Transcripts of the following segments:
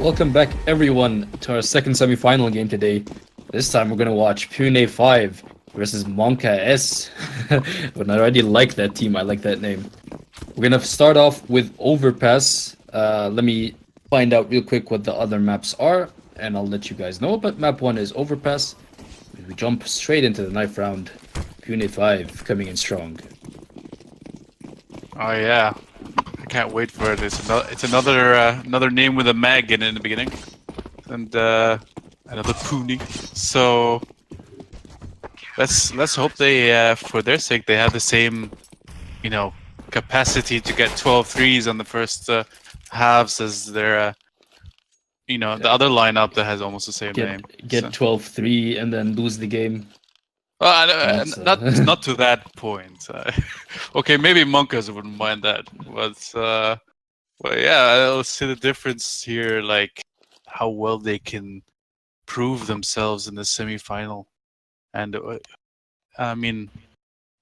Welcome back, everyone, to our second semi-final game today. This time we're gonna watch Pune 5 versus Monkas. But I already like that team. I like that name. We're gonna start off with Overpass. Let me find out real quick what the other maps are, and I'll let you guys know. But map 1 is Overpass. We jump straight into the knife round. Pune 5 coming in strong. Oh yeah, I can't wait for it. It's another name with a mag in it in the beginning, and another Pune. So let's hope they, for their sake, they have the same, capacity to get 12 threes on the first halves as their, the other lineup that has almost the same name. Get 12-3 and then lose the game. Well, not to that point. Okay, maybe Monkas wouldn't mind that, but yeah, I'll see the difference here, like how well they can prove themselves in the semi-final. And I mean,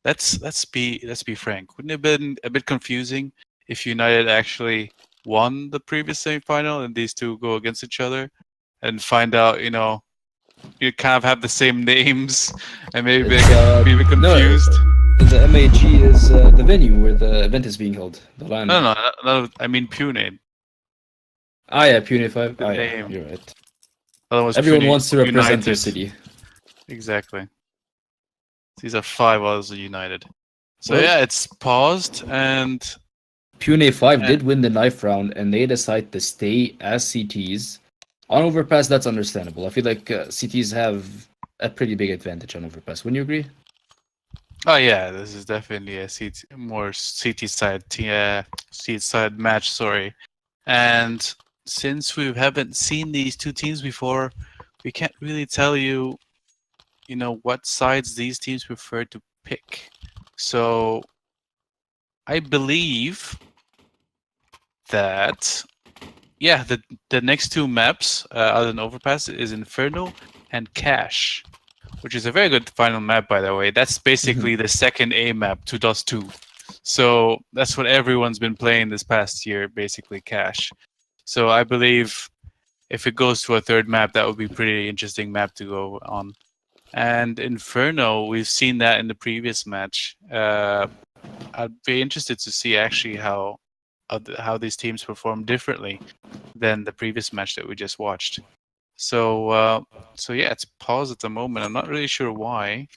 let's be frank. Wouldn't it have been a bit confusing if United actually won the previous semi-final and these two go against each other and find out, you kind of have the same names, and maybe they get be confused. No, the MAG is the venue where the event is being held. The land. No, I mean Pune. Ah, yeah, Pune 5. Ah, yeah, you're right. Otherwise, everyone Pune wants to represent United. their city. Exactly. These are 5 others are United. So yeah, it's paused, and Pune 5 did win the knife round, and they decide to stay as CTs. On Overpass, that's understandable. I feel like CTs have a pretty big advantage on Overpass. Wouldn't you agree? Oh yeah, this is definitely a more CT side match. Sorry, and since we haven't seen these two teams before, we can't really tell you, what sides these teams prefer to pick. So I believe that. Yeah, the next two maps, other than Overpass, is Inferno and Cache, which is a very good final map, by the way. That's basically the second A map to Dust 2. So that's what everyone's been playing this past year, basically Cache. So I believe if it goes to a third map, that would be a pretty interesting map to go on. And Inferno, we've seen that in the previous match. I'd be interested to see actually how these teams perform differently than the previous match that we just watched. So yeah, it's paused at the moment. I'm not really sure why.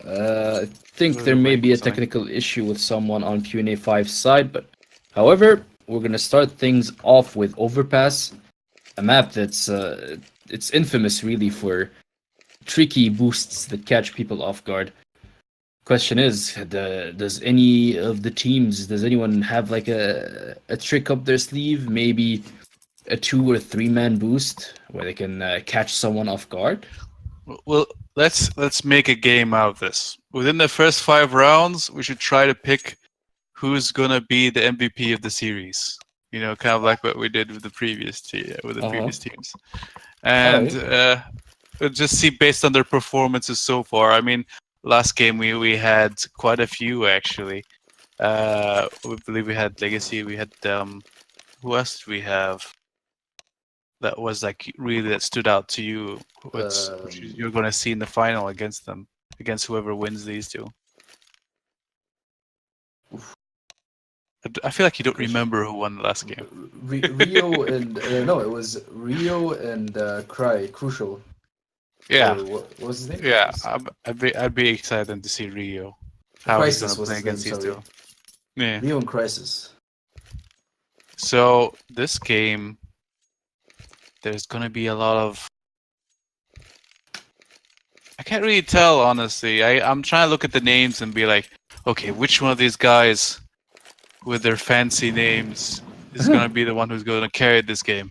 I think there may be a technical issue with someone on Pune 5's side, but however, we're gonna start things off with Overpass, a map that's it's infamous really for tricky boosts that catch people off guard. Question is, does any of the teams, does anyone have like a trick up their sleeve? Maybe a 2 or 3 man boost where they can catch someone off guard? Well, let's make a game out of this. Within the first 5 rounds, we should try to pick who's gonna be the MVP of the series. Kind of like what we did with the previous teams, and we'll just see based on their performances so far. I mean. Last game we had quite a few actually. We believe we had Legacy. We had who else did we have? That was like really that stood out to you. Which you're gonna see in the final against them, against whoever wins these two. I feel like you don't remember who won the last game. Rio and no, it was Rio and Crucial. Yeah. What was his name? Yeah, I'd be excited to see Rio. How he's gonna play against these two. Yeah. Rio and Crisis. So this game, there's gonna be a lot of. I can't really tell, honestly. I'm trying to look at the names and be like, okay, which one of these guys with their fancy names is gonna be the one who's gonna carry this game?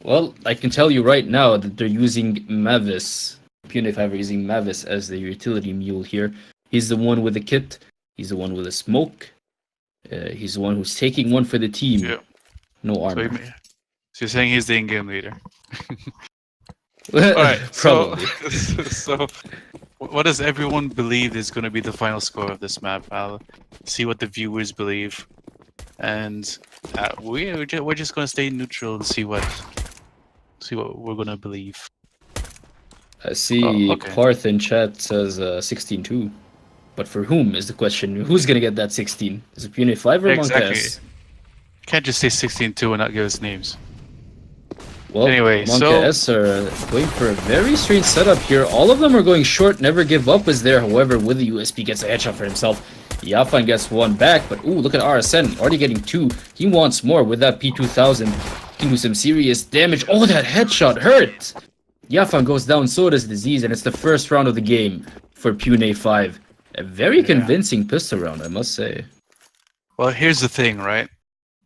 Well, I can tell you right now that they're using Mavis. Pune 5 are using Mavis as the utility mule here. He's the one with the kit. He's the one with the smoke. He's the one who's taking one for the team. Yeah. No armor. So you're saying he's the in-game leader? Alright, probably. So, what does everyone believe is going to be the final score of this map? I'll see what the viewers believe. and we're just gonna stay neutral and see what we're gonna believe. I see okay. Parth in chat says 16-2. But for whom is the question? Who's gonna get that 16? Is it Pune 5 or Exactly. Monkas? Can't just say 16-2 and not give us names. Well, Anyway, Monkas are going for a very strange setup here. All of them are going short. Never give up is there. However, with the USP gets a headshot for himself. Yafan gets one back, but ooh, look at RSN. Already getting two. He wants more with that P2000. He can do some serious damage. Oh, that headshot hurt! Yafan goes down, so does Disease, and it's the first round of the game for Pune 5. A very convincing pistol round, I must say. Well, here's the thing, right?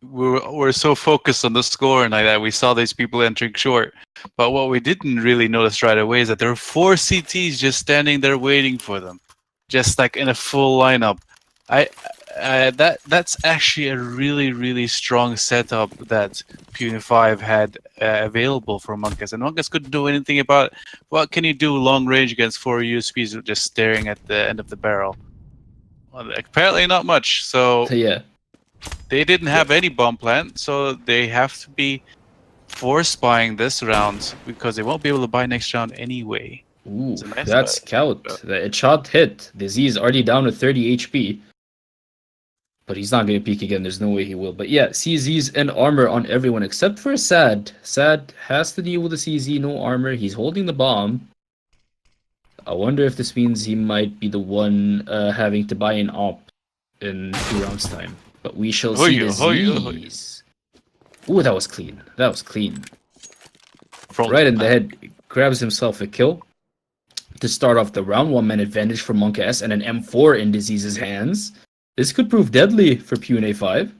We're so focused on the score and like that, we saw these people entering short. But what we didn't really notice right away is that there were 4 CTs just standing there waiting for them, just like in a full lineup. That's actually a really strong setup that Pune 5 had available for Monkas, and Monkas couldn't do anything about it. What can you do long range against 4 USPs just staring at the end of the barrel? Well, apparently not much. So yeah. They didn't have any bomb plant, so they have to be force buying this round because they won't be able to buy next round anyway. Ooh, nice that's scout. The shot hit. Disease already down to 30 HP. But he's not going to peek again. There's no way he will. But yeah, CZ's and armor on everyone except for Sad. Sad has to deal with the CZ, no armor. He's holding the bomb. I wonder if this means he might be the one having to buy an op in 2 rounds time. But we shall see Disease. Ooh, that was clean. That was clean. Right in the head. Grabs himself a kill. To start off the round, 1-man advantage for Monkas and an M4 in Disease's hands. This could prove deadly for Pune 5.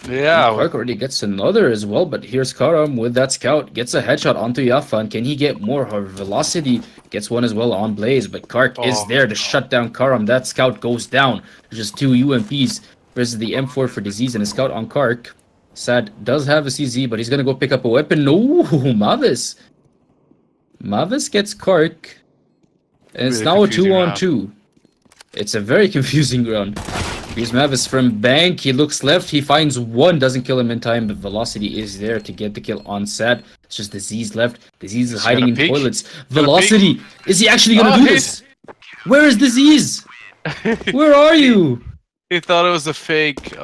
Yeah. Clark already gets another as well, but here's Karam with that scout. Gets a headshot onto Yafan. Can he get more? Her velocity gets one as well on Blaze, but Kark is there to shut down Karam. That scout goes down. There's just 2 UMPs versus the M4 for Disease and a scout on Kark. Sad does have a CZ, but he's gonna go pick up a weapon. No, Mavis. Mavis gets Kark. And it's now a 2-on-2. It's a very confusing round. Here's Mavis from Bank. He looks left. He finds one. Doesn't kill him in time, but Velocity is there to get the kill on Sad. It's just Disease left. Disease is hiding in toilets. Velocity. Is he actually going to do this? Where is Disease? Where are you? He thought it was a fake.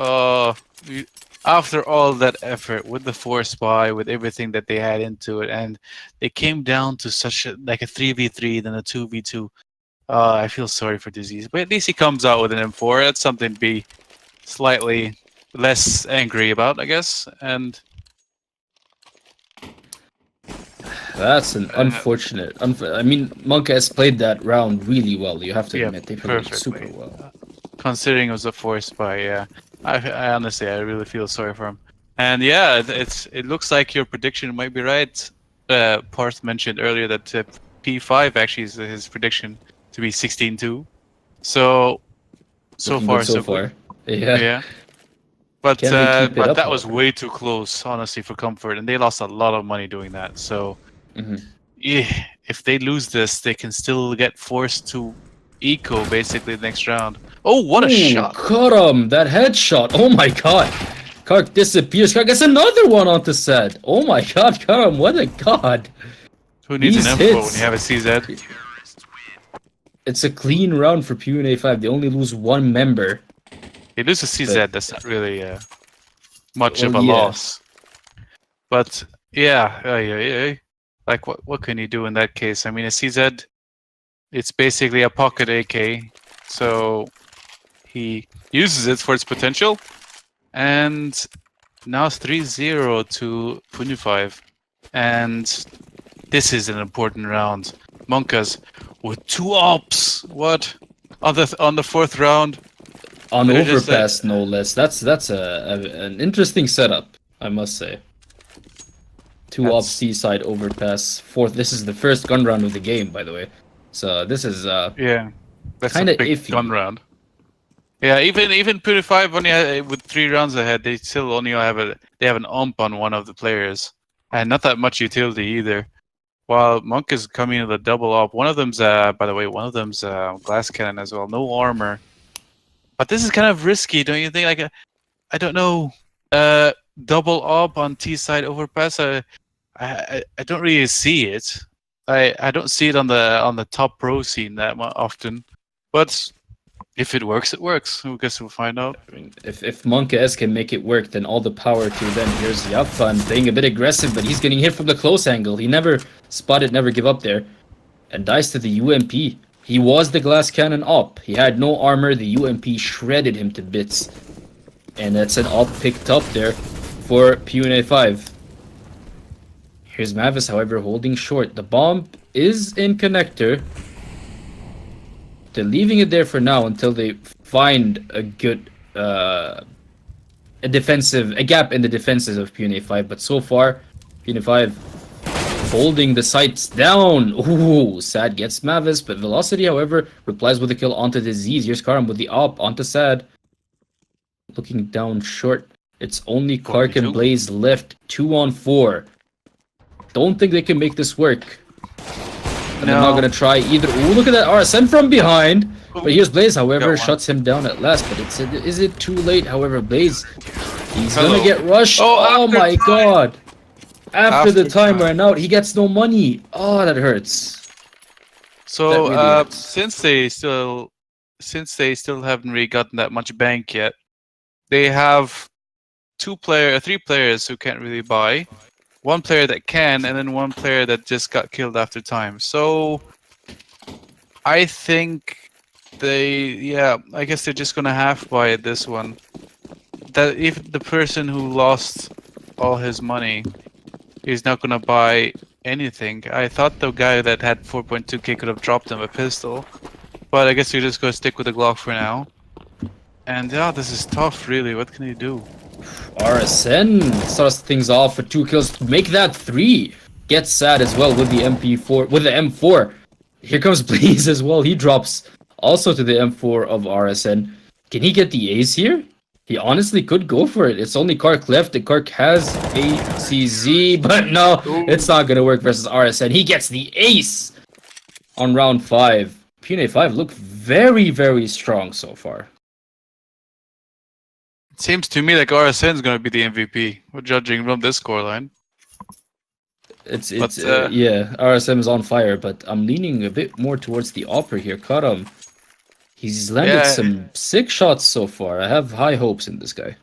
After all that effort with the force buy, with everything that they had into it, and they came down to such a 3v3, then a 2v2. I feel sorry for Disease, but at least he comes out with an M4. That's something to be slightly less angry about, I guess. And that's an unfortunate. I mean, Monkas played that round really well. You have to admit they played it super well. Considering it was a force buy, yeah. I honestly, I really feel sorry for him. And yeah, it looks like your prediction might be right. Parth mentioned earlier that P5 actually is his prediction to be 16-2. So far, so far. Yeah. But that was way too close, honestly, for Comfort, and they lost a lot of money doing that. So yeah, if they lose this, they can still get forced to eco basically the next round. Oh, what a shot! Caught him! That headshot! Oh my god! Kark disappears. Kark gets another one onto set. Oh my god, Karam, what a god! Who needs an M4 when you have a CZ? It's a clean round for Pune 5. They only lose 1 member. They lose a CZ, that's not really much of a loss. But yeah. Like what can you do in that case? I mean, a CZ, it's basically a pocket AK, so he uses it for its potential. And now it's 3-0 to Pune 5. And this is an important round. Monkas with 2 ops. What? On the 4th round? On Overpass, no less. That's an interesting setup, I must say. 2 ops seaside Overpass. 4th. This is the first gun round of the game, by the way. So this is that's kind of big iffy. Gun round. Yeah, even Pune 5 only with 3 rounds ahead, they still only have an ump on one of the players, and not that much utility either. While Monk is coming in with a double op. One of them's by the way, glass cannon as well. No armor. But this is kind of risky, don't you think? Like, I don't know. Double up on T side overpass. I don't really see it. I don't see it on the top pro scene that often. But if it works, it works. I guess we'll find out. I mean, if Monkas can make it work, then all the power to them. Here's Yapfan playing a bit aggressive, but he's getting hit from the close angle. He never spotted, never give up there. And dies to the UMP. He was the glass cannon op. He had no armor. The UMP shredded him to bits. And that's an op picked up there for Pune 5. Here's Mavis, however, holding short. The bomb is in connector. They're leaving it there for now until they find a good a gap in the defenses of Pune 5. But so far, Pune 5 holding the sights down. Ooh, Sad gets Mavis, but Velocity, however, replies with a kill onto Disease. Here's Karam with the op onto Sad. Looking down short. It's only Clark and Blaze left. 2-on-4. Don't think they can make this work. And they're not going to try either. Ooh, look at that RSN from behind. But here's Blaze, however, shuts him down at last. But is it too late? However, Blaze, he's going to get rushed. Oh my god. After the time ran out, he gets no money. Oh, that hurts. So, that really hurts. since they still haven't really gotten that much bank yet, they have three players who can't really buy, one player that can, and then one player that just got killed after time. So I think I guess they're just gonna half buy it this one. That if the person who lost all his money is not gonna buy anything. I thought the guy that had 4.2k could have dropped him a pistol, but I guess you're just gonna stick with the Glock for now. And yeah, this is tough, really. What can you do? RSN starts things off with 2 kills. Make that 3. Gets Sad as well with the MP4, with the M4. Here comes Blaze as well. He drops also to the M4 of RSN. Can he get the ace here? He honestly could go for it. It's only Kark left, and Kark has ACZ, but no, it's not gonna work versus RSN. He gets the ace on round 5. Pune 5 look very, very strong so far. It seems to me like RSN is going to be the MVP. We're judging from this scoreline. Yeah, RSM is on fire, but I'm leaning a bit more towards the Opera here. Karam, he's landed some sick shots so far. I have high hopes in this guy.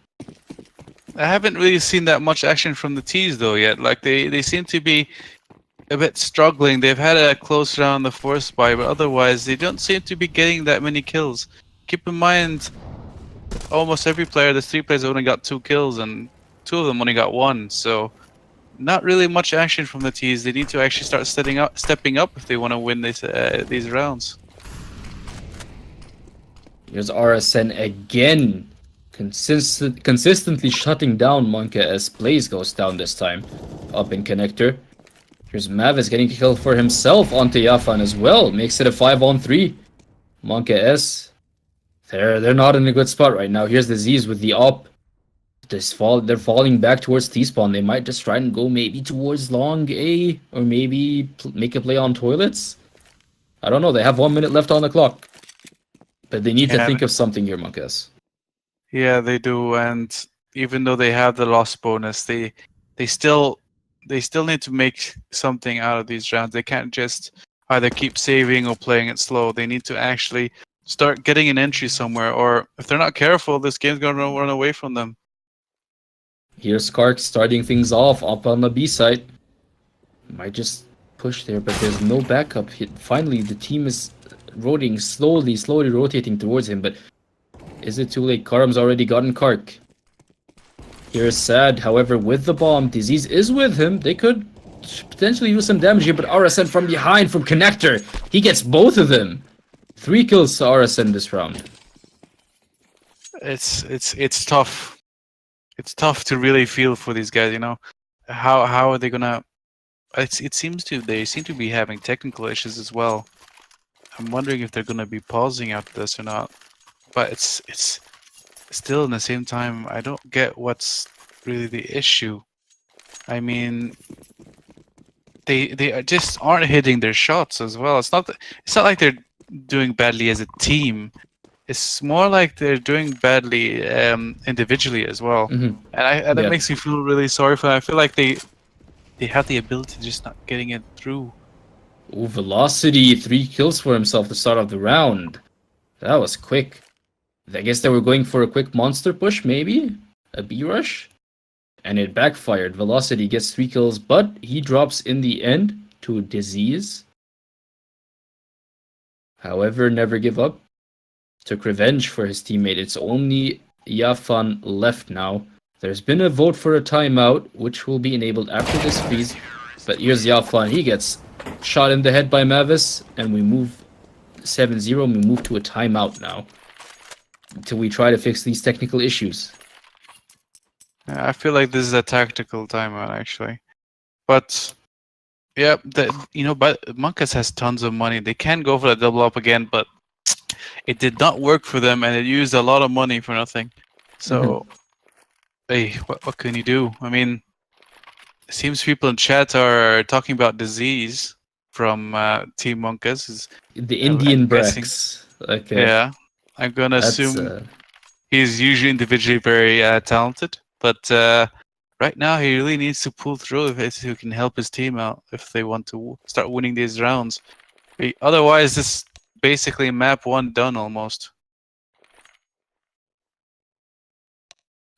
I haven't really seen that much action from the T's though yet. Like they seem to be a bit struggling. They've had a close round the force buy, but otherwise they don't seem to be getting that many kills. Keep in mind, almost every player, the 3 players only got 2 kills, and 2 of them only got 1. So not really much action from the T's. They need to actually start stepping up if they want to win these rounds. Here's RSN again, consistently shutting down Monka as Blaze goes down this time. Up in connector. Here's Mavis getting a kill for himself onto Yafan as well. Makes it a 5-on-3. Monka S. They're not in a good spot right now. Here's the Z's with the op. They're falling back towards T-spawn. They might just try and go maybe towards long A, or maybe make a play on toilets. I don't know. They have 1 minute left on the clock, but they need to think of something here, Monkas. Yeah, they do. And even though they have the loss bonus, they still need to make something out of these rounds. They can't just either keep saving or playing it slow. They need to actually start getting an entry somewhere, or if they're not careful, this game's gonna run away from them. Here's Kark starting things off up on the B side. Might just push there, but there's no backup hit. Finally, the team is rotating slowly rotating towards him, but is it too late? Karam's already gotten Kark. Here's Sad, however, with the bomb. Disease is with him. They could potentially do some damage here, but RSN from behind, from connector. He gets both of them. 3 kills to RSN this round. It's tough. It's tough to really feel for these guys. You know, how are they gonna? They seem to be having technical issues as well. I'm wondering if they're gonna be pausing after this or not. But it's still, in the same time, I don't get what's really the issue. I mean, they just aren't hitting their shots as well. It's not like they're doing badly as a team. It's more like they're doing badly individually as well, Mhm. and that Yeah. makes me feel really sorry for them. I feel like they have the ability, just not getting it through. Ooh, Velocity, 3 kills for himself to start off the round. That was quick. I guess they were going for a quick monster push, maybe? A B rush? And it backfired. Velocity gets 3 kills, but he drops in the end to Disease. However, never give up. Took revenge for his teammate. It's only Yafan left now. There's been a vote for a timeout, which will be enabled after this freeze. But here's Yafan. He gets shot in the head by Mavis, and we move 7-0. We move to a timeout now until we try to fix these technical issues. I feel like this is a tactical timeout actually, but yeah, but Monkas has tons of money. They can go for the double up again, but it did not work for them, and it used a lot of money for nothing. So, hey, what can you do? I mean, it seems people in chat are talking about Disease from Team Monkas. The Indian I'm guessing. Brax. Okay. Yeah, I'm gonna That's assume he's usually individually very talented, but right now he really needs to pull through if he can help his team out if they want to start winning these rounds. Otherwise, this basically map 1 done almost.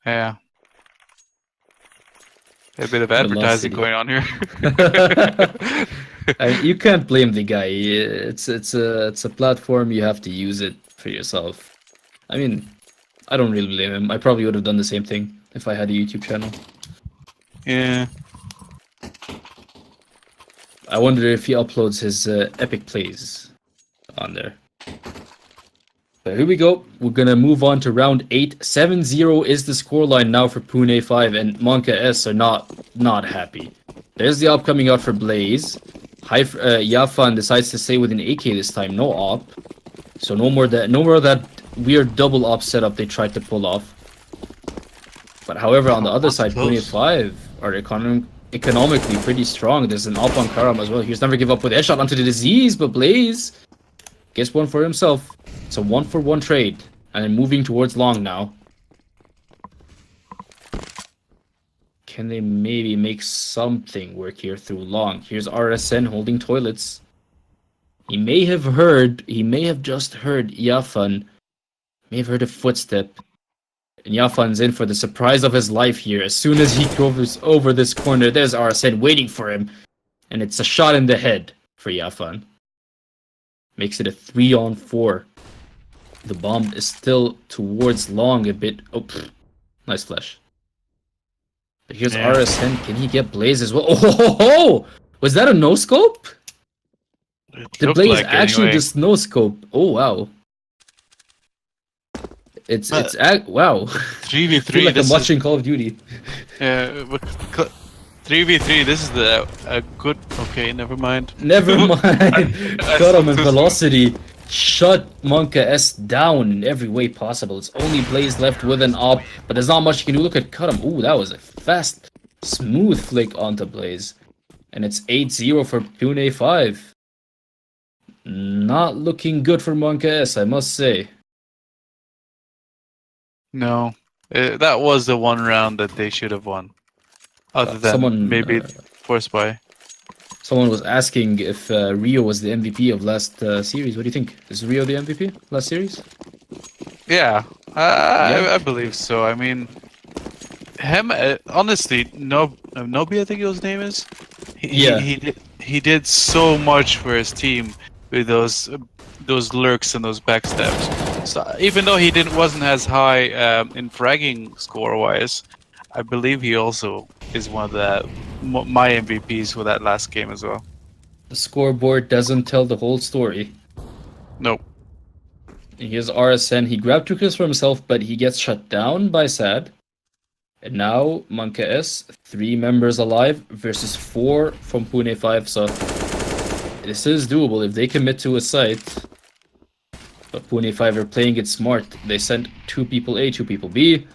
Yeah. A bit of advertising Velocity. going on here. I mean, you can't blame the guy. It's a platform. You have to use it for yourself. I mean, I don't really blame him. I probably would have done the same thing if I had a YouTube channel. Yeah. I wonder if he uploads his epic plays on there. But here we go. We're gonna move on to round 8. 7-0 is the scoreline now for Pune 5, and Monka S are not happy. There's the op coming out for Blaze. Yafan decides to stay with an AK this time, no op. So no more of that weird double op setup they tried to pull off. But however, on the other side, Pune 5 are economically pretty strong. There's an op on Karam as well. Here's never give up with headshot onto the Disease, but Blaze gets one for himself. It's a 1-for-1 trade, and then moving towards long now. Can they maybe make something work here through long? Here's RSN holding toilets. He may have just heard Yafan. May have heard a footstep. And Yafan's in for the surprise of his life here. As soon as he goes over this corner, there's RSN waiting for him. And it's a shot in the head for Yafan. Makes it a 3-on-4. The bomb is still towards long a bit. Oh, nice flash. But here's RSN. Can he get Blaze as well? Oh! Was that a no-scope? The Blaze like actually just no-scope. Oh, wow. It's wow. 3v3. I feel like I'm watching Call of Duty. Yeah, 3v3. This is a good. Okay, never mind. Never mind. Got him in Velocity. Shut Monka S down in every way possible. It's only Blaze left with an op, but there's not much you can do. Look at Cut him. Ooh, that was a fast, smooth flick onto Blaze. And it's 8-0 for Pune 5. Not looking good for Monka S, I must say. No, that was the one round that they should have won. Other than maybe force buy. Someone was asking if Rio was the MVP of last series. What do you think? Is Rio the MVP last series? Yeah, I believe so. I mean, him honestly, Nobi, I think his name is. He did so much for his team with those lurks and those backstabs. So even though he wasn't as high in fragging score wise, I believe he also is one of my MVPs for that last game as well. The scoreboard doesn't tell the whole story. Nope. Here's RSN. He grabbed 2 kills for himself, but he gets shut down by Sad. And now Monka S, 3 members alive versus 4 from Pune 5. So this is doable if they commit to a site. But Pune 5 are playing it smart. They sent 2 people A, 2 people B.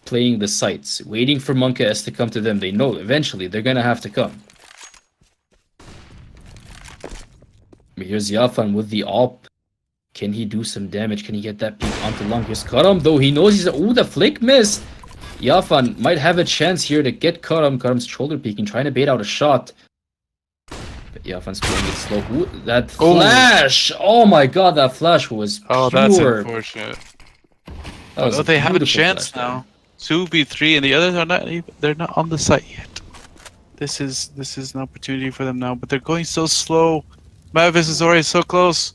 Playing the sites, waiting for Monka S to come to them. They know eventually they're gonna have to come. But here's Yafan with the op. Can he do some damage? Can he get that peek onto long? Here's Karam, though. He knows he's... Ooh, the flick missed. Yafan might have a chance here to get Karam. Karam's shoulder peeking, trying to bait out a shot. But Yafan's playing it slow. Ooh, that flash! Oh my god, that flash was pure. Oh, that's unfortunate. That was they have a chance flash now. 2v3, and the others are not. They're not on the site yet. This is an opportunity for them now, but they're going so slow. Mavis is already so close.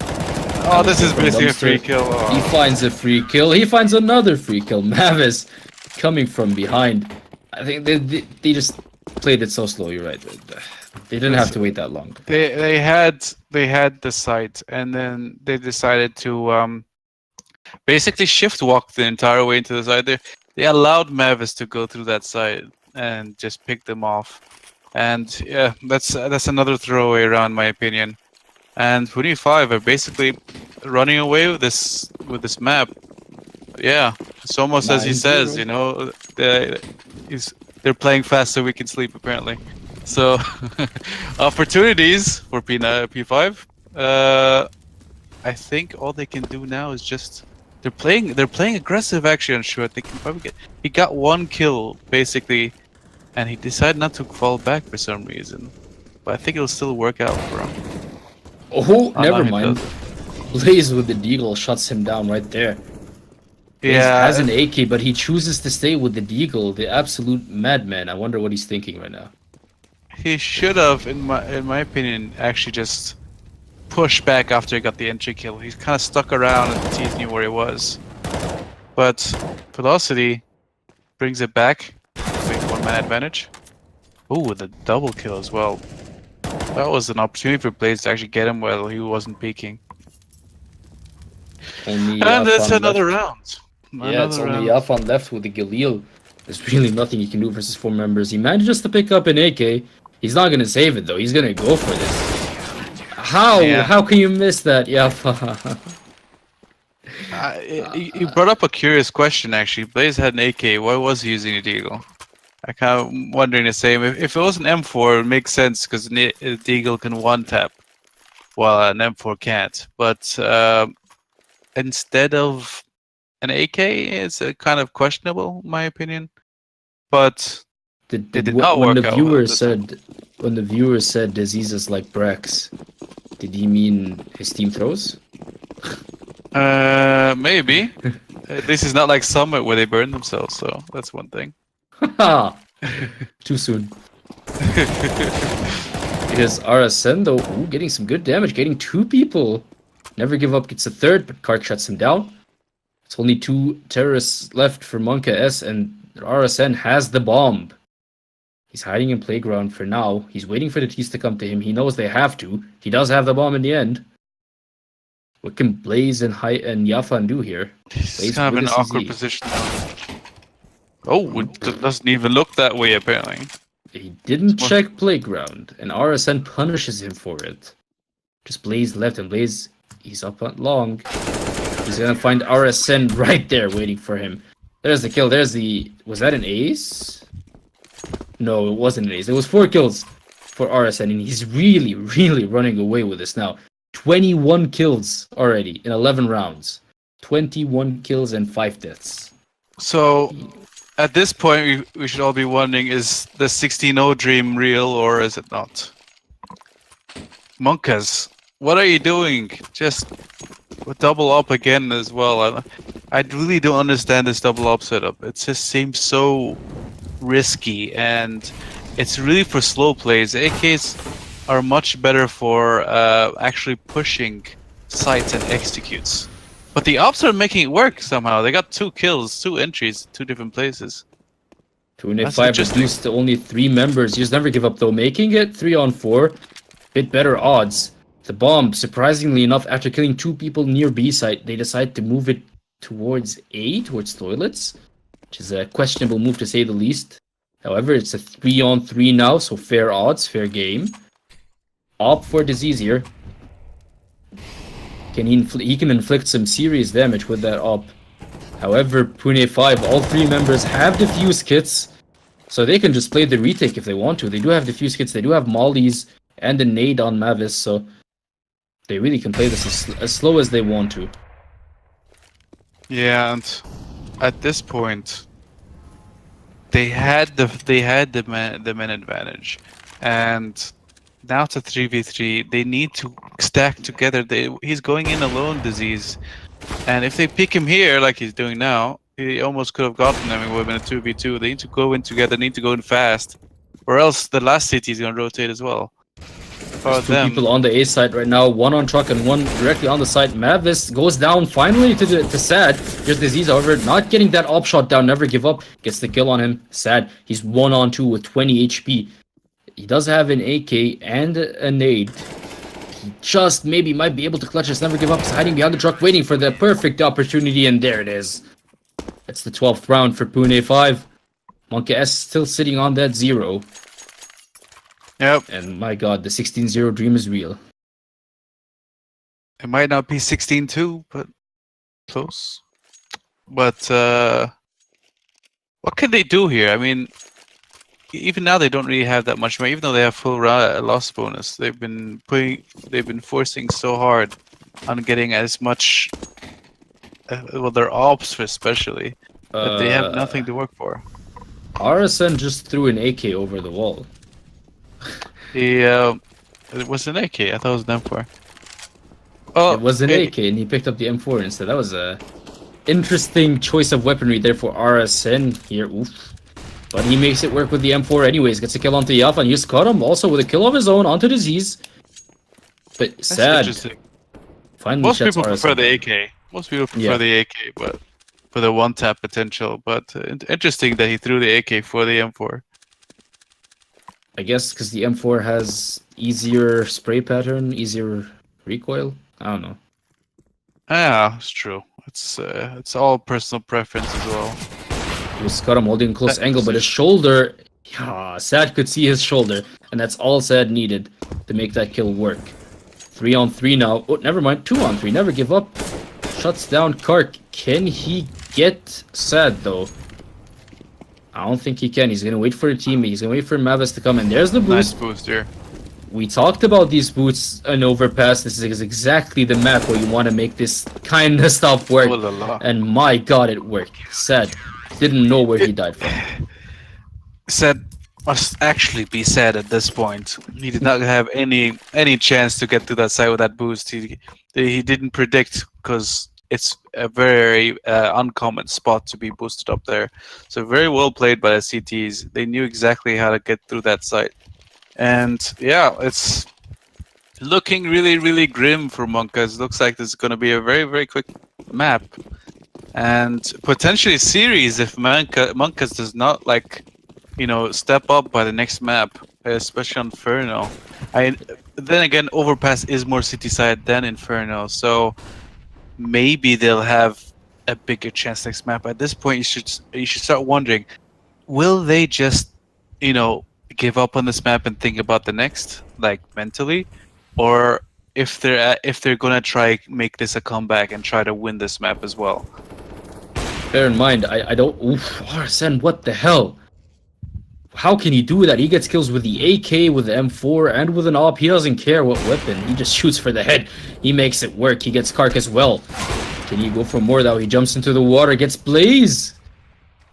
Oh, this is basically a free kill. Oh. He finds a free kill. He finds another free kill. Mavis coming from behind. I think they just played it so slow. You're right. They didn't have to wait that long. They had the site, and then they decided to basically shift walk the entire way into the site. They allowed Mavis to go through that site and just pick them off. And yeah, that's another throwaway round, in my opinion. And Pune 5 are basically running away with this map. Yeah, it's almost as he says, you know, they're playing fast so we can sleep, apparently. So opportunities for P5. I think all they can do now is just they're playing aggressive actually on short. They can probably he got one kill basically, and he decided not to fall back for some reason. But I think it'll still work out for him. Oh, never mind. Blaze with the deagle shuts him down right there. Blaze has an AK, but he chooses to stay with the deagle. The absolute madman. I wonder what he's thinking right now. He should have, in my opinion, actually just push back after he got the entry kill. He's kind of stuck around and the team knew where he was. But Velocity brings it back. Big one-man advantage. Ooh, the double kill as well. That was an opportunity for Blaze to actually get him while he wasn't peeking. And that's another round. Yeah, it's only Yafan left with the Galil. There's really nothing he can do versus 4 members. He manages to pick up an AK. He's not going to save it, though. He's going to go for this. How? Yeah. How can you miss that, Yafan? You brought up a curious question, actually. Blaze had an AK. Why was he using a deagle? I kind of wondering the same. If it was an M4, it would make sense because a deagle can one-tap, while an M4 can't. But instead of an AK, it's kind of questionable, in my opinion. But it did not work out. When the viewer said diseases like Brax, did he mean his team throws? Maybe. This is not like Summit where they burn themselves, so that's one thing. Too soon. It is RSN though. Ooh, getting some good damage, getting 2 people. Never Give Up gets a 3rd, but Kark shuts him down. It's only 2 terrorists left for Monkas, and RSN has the bomb. He's hiding in playground for now. He's waiting for the T's to come to him. He knows they have to. He does have the bomb in the end. What can Blaze and Yafan do here? He's kind of in an awkward position now. Oh, it doesn't even look that way, apparently. He didn't check playground, and RSN punishes him for it. Just Blaze left, and Blaze, he's up on long. He's gonna find RSN right there waiting for him. There's the kill. There's the... Was that an ace? No, it wasn't an ace. It was 4 kills for RSN, and he's really, really running away with this now. 21 kills already in 11 rounds. 21 kills and 5 deaths. So, at this point, we should all be wondering, is the 16-0 dream real or is it not? Monkas, what are you doing? Just double up again as well. I really don't understand this double up setup. It just seems so risky, and it's really for slow plays. AKs are much better for actually pushing sites and executes. But the ops are making it work somehow. They got 2 kills, 2 entries, 2 different places. Pune 5 reduced to only 3 members. You just Never Give Up though, making it 3-on-4. Bit better odds. The bomb, surprisingly enough, after killing 2 people near B site, they decide to move it towards A, towards toilets, which is a questionable move to say the least. However, it's a 3-on-3 now, so fair odds, fair game. Opt for Disease here. He can inflict some serious damage with that op. However, Pune 5, all 3 members have defuse kits, so they can just play the retake if they want to. They do have defuse kits, they do have mollies and a nade on Mavis, so They really can play this as slow as they want to. Yeah, and at this point, they had the men advantage, and now it's a 3v3. They need to stack together. He's going in alone, Disease, and if they pick him here like he's doing now, he almost could have gotten them. It would have been a 2v2. They need to go in together. Need to go in fast, or else the last city is gonna rotate as well. There's two people on the A side right now, one on truck and one directly on the side. Mavis goes down finally to Sad. Here's Disease, however, not getting that op shot down. Never give up. Gets the kill on him. Sad. He's 1-on-2 with 20 HP. He does have an AK and a nade. He just maybe might be able to clutch this. Never give up. He's hiding behind the truck, waiting for the perfect opportunity, and there it is. That's the 12th round for Pune 5. Monkas still sitting on that 0. Yep. And my god, the 16-0 dream is real. It might not be 16-2, but close. But what can they do here? I mean, even now they don't really have that much money. Even though they have full loss bonus, they've been forcing so hard on getting as much. Well, their ops especially, that they have nothing to work for. RSN just threw an AK over the wall. It was an AK. I thought it was an M4. Oh, it was an AK, and he picked up the M4 instead. That was a interesting choice of weaponry there for RSN here. Oof. But he makes it work with the M4 anyways. Gets a kill onto Yafa, and just caught him also with a kill of his own onto Disease. But that's sad. Interesting. Finally, most people RSN. prefer the AK. Most people prefer the AK, but for the one-tap potential. But interesting that he threw the AK for the M4. I guess because the M4 has easier spray pattern, easier recoil. I don't know. Yeah, it's true. It's all personal preference as well. He was cut him holding close angle, but his shoulder. Yeah, Sad could see his shoulder, and that's all Sad needed to make that kill work. 3-on-3 now. Oh, never mind. 2-on-3. Never give up. Shuts down Kark. Can he get Sad though? I don't think he can. He's gonna wait for a teammate. He's gonna wait for Mavis to come, and there's the boost. Nice boost here. We talked about these boosts and Overpass. This is exactly the map where you want to make this kind of stuff work. And my god, it worked. Sad. Didn't know where he died from. Sad must actually be sad at this point. He did not have any chance to get to that side with that boost. He didn't predict, because it's a very uncommon spot to be boosted up there. So very well played by the CTs. They knew exactly how to get through that site. And yeah, it's looking really, really grim for Monkas. Looks like this is going to be a very, very quick map. And potentially a series if Monkas does not, step up by the next map, especially on Inferno. Then again, Overpass is more city side than Inferno, so maybe they'll have a bigger chance next map. At this point, you should start wondering, will they just, give up on this map and think about the next, mentally, or if they're gonna try make this a comeback and try to win this map as well. Bear in mind, I don't. Oof, RSN, what the hell? How can he do that? He gets kills with the AK, with the M4, and with an AWP. He doesn't care what weapon. He just shoots for the head. He makes it work. He gets Kark as well. Can he go for more though? He jumps into the water, gets Blaze.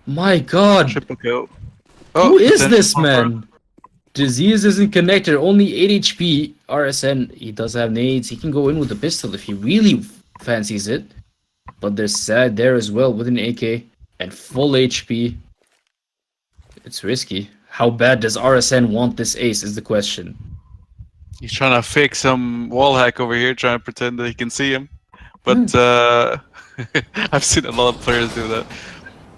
My god. Triple kill. Who is this man? Disease isn't connected. Only 8 HP. RSN, he does have nades. He can go in with the pistol if he really fancies it. But there's Sad there as well with an AK and full HP. It's risky. How bad does RSN want this ace is the question. He's trying to fake some wall hack over here, trying to pretend that he can see him. But I've seen a lot of players do that.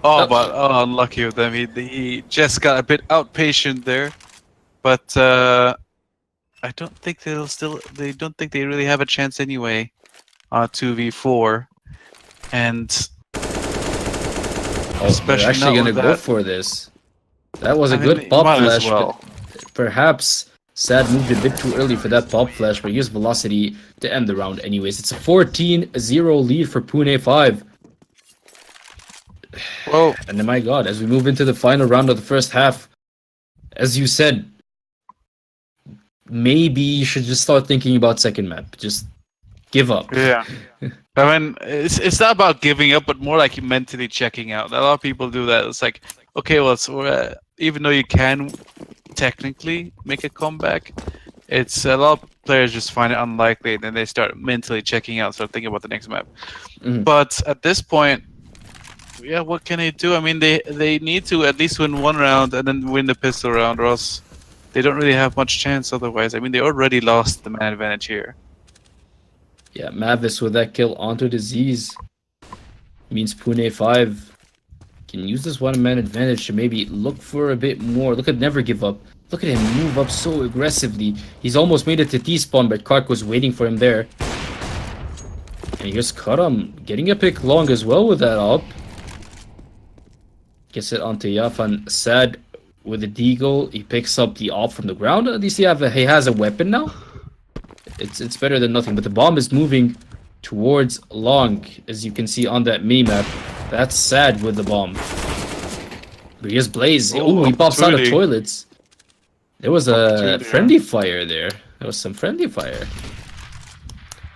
But unlucky of them. He just got a bit outpatient there. But I don't think they don't think they really have a chance anyway. 2v4. And they're actually gonna go for this. That was a good pop flash. Well. Perhaps Sad moved a bit too early for that pop flash, but he used velocity to end the round anyways. It's a 14-0 lead for Pune 5. Whoa. And my god, as we move into the final round of the first half, as you said, maybe you should just start thinking about second map. Just give up. Yeah. I mean, it's not about giving up, but more like mentally checking out. A lot of people do that. It's like, okay, well, even though you can technically make a comeback, it's a lot of players just find it unlikely, and then they start mentally checking out, start thinking about the next map. But at this point, yeah, what can they do? I mean, they need to at least win one round and then win the pistol round, or else they don't really have much chance otherwise. I mean, they already lost the man advantage here. Yeah, Mavis with that kill onto Disease means Pune 5 can use this one-man advantage to maybe look for a bit more. Look at Never Give Up. Look at him move up so aggressively. He's almost made it to T-spawn, but Kark was waiting for him there. And here's Karam getting a pick long as well with that up. Gets it onto Yafan. Sad with the deagle. He picks up the op from the ground. At least he has a weapon now. It's better than nothing. But the bomb is moving towards long, as you can see on that mini-map. That's Sad with the bomb. But here's Blaze. Oh, he pops out of toilets. There was a friendly fire there. There was some friendly fire.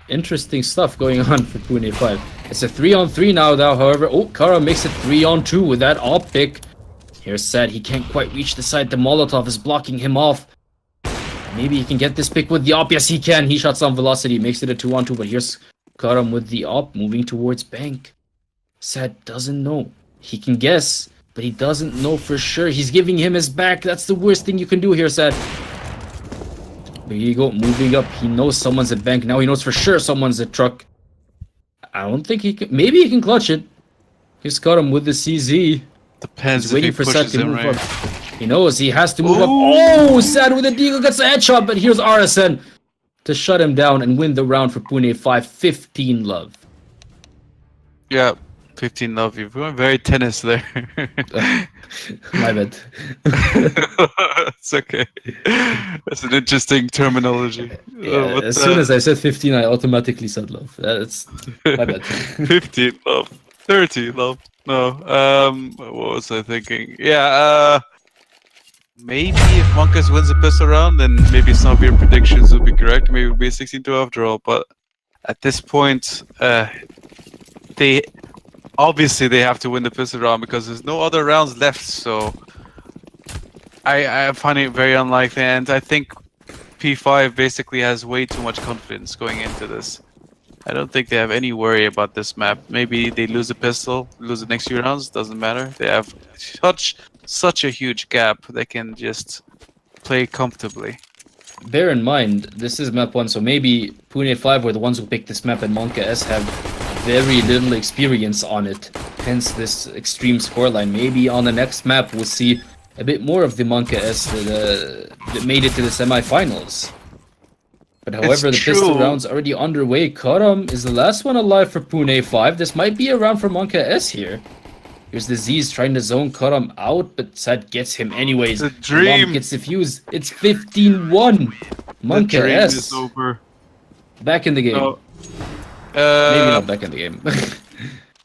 Interesting stuff going on for Pune 5. It's a 3-on-3 now, though. However, Kara makes it 3-on-2 with that op pick. Here's Sad. He can't quite reach the side. The Molotov is blocking him off. Maybe he can get this pick with the op. Yes, he can. He shot some velocity. Makes it a 2-on-2. But here's Karam with the op moving towards Bank. Sad doesn't know. He can guess, but he doesn't know for sure. He's giving him his back. That's the worst thing you can do here, Sad. But here you go, moving up. He knows someone's at Bank. Now he knows for sure someone's at Truck. I don't think he can. Maybe he can clutch it. He's got him with the CZ. Depends. He's waiting for Sad to move up. He knows he has to move Ooh. up. Oh, Sad with the deagle gets a headshot, but here's RSN to shut him down and win the round for Pune 5. 15 love. Yeah, 15 love. You're going very tennis there. My bad. It's okay. That's an interesting terminology. Yeah, as soon as I said 15, I automatically said love. That's my bad. 15 love. 30 love. No. What was I thinking? Yeah, maybe if Monkas wins a pistol round, then maybe some of your predictions will be correct. Maybe it'll be a 16-2 after all. But at this point, they obviously they have to win the pistol round because there's no other rounds left. So I find it very unlikely, and I think P5 basically has way too much confidence going into this. I don't think they have any worry about this map. Maybe they lose a pistol, lose the next few rounds, doesn't matter. They have such a huge gap. They can just play comfortably. Bear in mind, this is map 1, so maybe Pune 5 were the ones who picked this map, and Monkas have very little experience on it. Hence this extreme scoreline. Maybe on the next map we'll see a bit more of the Monkas that made it to the semifinals. But however, the pistol round's already underway. Karam is the last one alive for Pune 5. This might be a round for Monkas here. Here's Disease trying to zone Karam out, but Sad gets him anyways. The dream Bomb gets defused. It's 15-1. Monkas is over. Back in the game. No. Maybe not back in the game.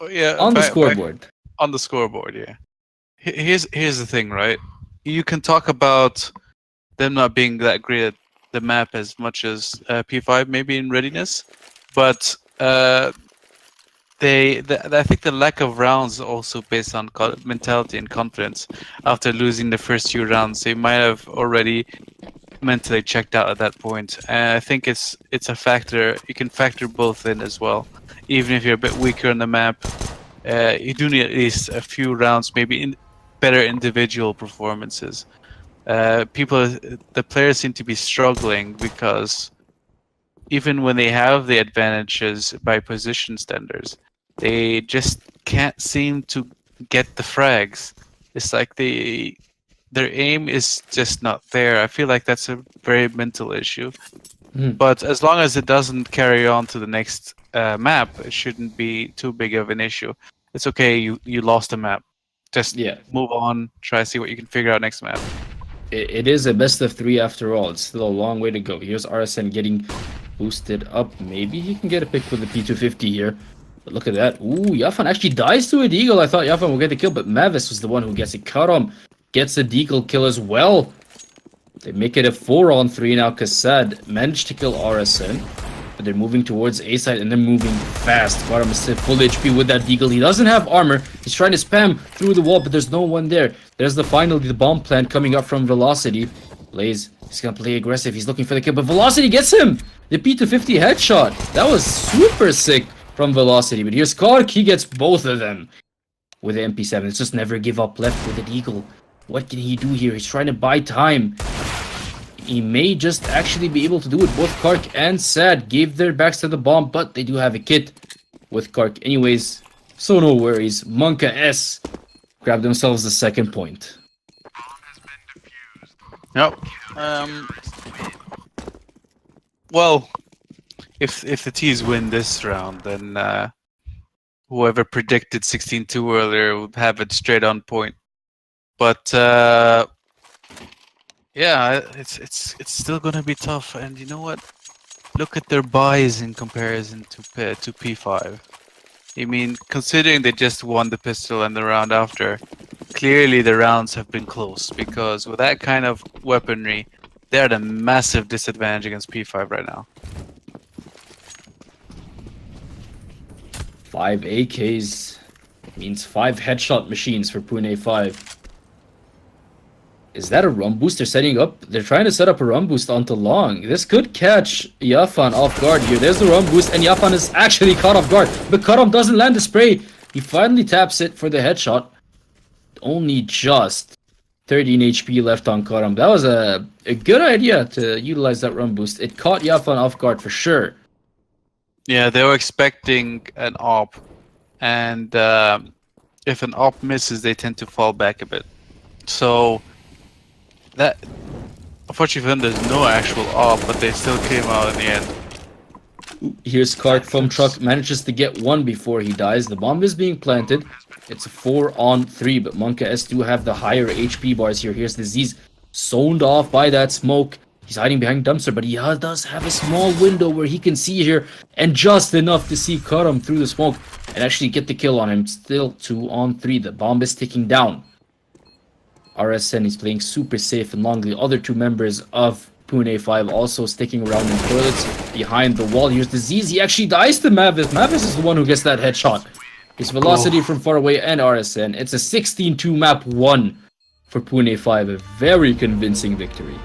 Yeah, on the scoreboard. On the scoreboard, yeah. Here's the thing, right? You can talk about them not being that great at the map as much as P5 maybe in readiness, but I think the lack of rounds is also based on mentality and confidence. After losing the first few rounds, they might have already mentally checked out at that point. And I think it's a factor. You can factor both in as well. Even if you're a bit weaker on the map, you do need at least a few rounds, maybe better individual performances. The players seem to be struggling because even when they have the advantages by position standards, they just can't seem to get the frags. It's like their aim is just not there. I feel like that's a very mental issue. But as long as it doesn't carry on to the next map, it shouldn't be too big of an issue. It's okay, you lost a map. Just move on, try to see what you can figure out next map. It is a best of 3 after all. It's still a long way to go. Here's RSN getting boosted up. Maybe he can get a pick with the P250 here. But look at that. Ooh, Yafan actually dies to a deagle. I thought Yafan would get the kill, but Mavis was the one who gets it. Karam gets a deagle kill as well. They make it a 4-on-3 now because Sad managed to kill RSN. But they're moving towards A side and they're moving fast. Karam is still full HP with that deagle. He doesn't have armor. He's trying to spam through the wall, but there's no one there. There's finally the bomb plant coming up from Velocity. Blaze, he's gonna play aggressive. He's looking for the kill, but Velocity gets him. The P250 headshot. That was super sick from Velocity. But here's Kark. He gets both of them with the MP7. It's just never give up left with the deagle. What can he do here? He's trying to buy time. He may just actually be able to do it. Both Kark and Sad gave their backs to the bomb, but they do have a kit with Kark anyways. So no worries. Monkas grab themselves the second point. Yep. Well, if the T's win this round, then whoever predicted 16-2 earlier would have it straight on point. But yeah, it's still gonna be tough. And you know what? Look at their buys in comparison to P5. I mean, considering they just won the pistol and the round after, clearly the rounds have been close, because with that kind of weaponry, they're at a massive disadvantage against P5 right now. 5 AKs means 5 headshot machines for Pune 5. Is that a run boost they're setting up? They're trying to set up a run boost onto Long. This could catch Yafan off guard here. There's the run boost, and Yafan is actually caught off guard. But Karam doesn't land the spray. He finally taps it for the headshot. Only just 13 HP left on Karam. That was a good idea to utilize that run boost. It caught Yafan off guard for sure. Yeah, they were expecting an op. And if an op misses, they tend to fall back a bit. So that, unfortunately for them, there's no actual op, but they still came out in the end. Here's Kark from truck, manages to get one before he dies. The bomb is being planted. It's a 4-on-3, but Monkas do have the higher HP bars here. Here's the Z's zoned off by that smoke. He's hiding behind dumpster, but he does have a small window where he can see here, and just enough to see Karam through the smoke and actually get the kill on him. Still 2-on-3. The bomb is ticking down. RSN is playing super safe and long. The other two members of Pune 5 also sticking around in toilets behind the wall. Here's the Z's. He actually dies to Mavis. Mavis is the one who gets that headshot. His velocity from far away and RSN. It's a 16-2 map 1 for Pune 5. A very convincing victory.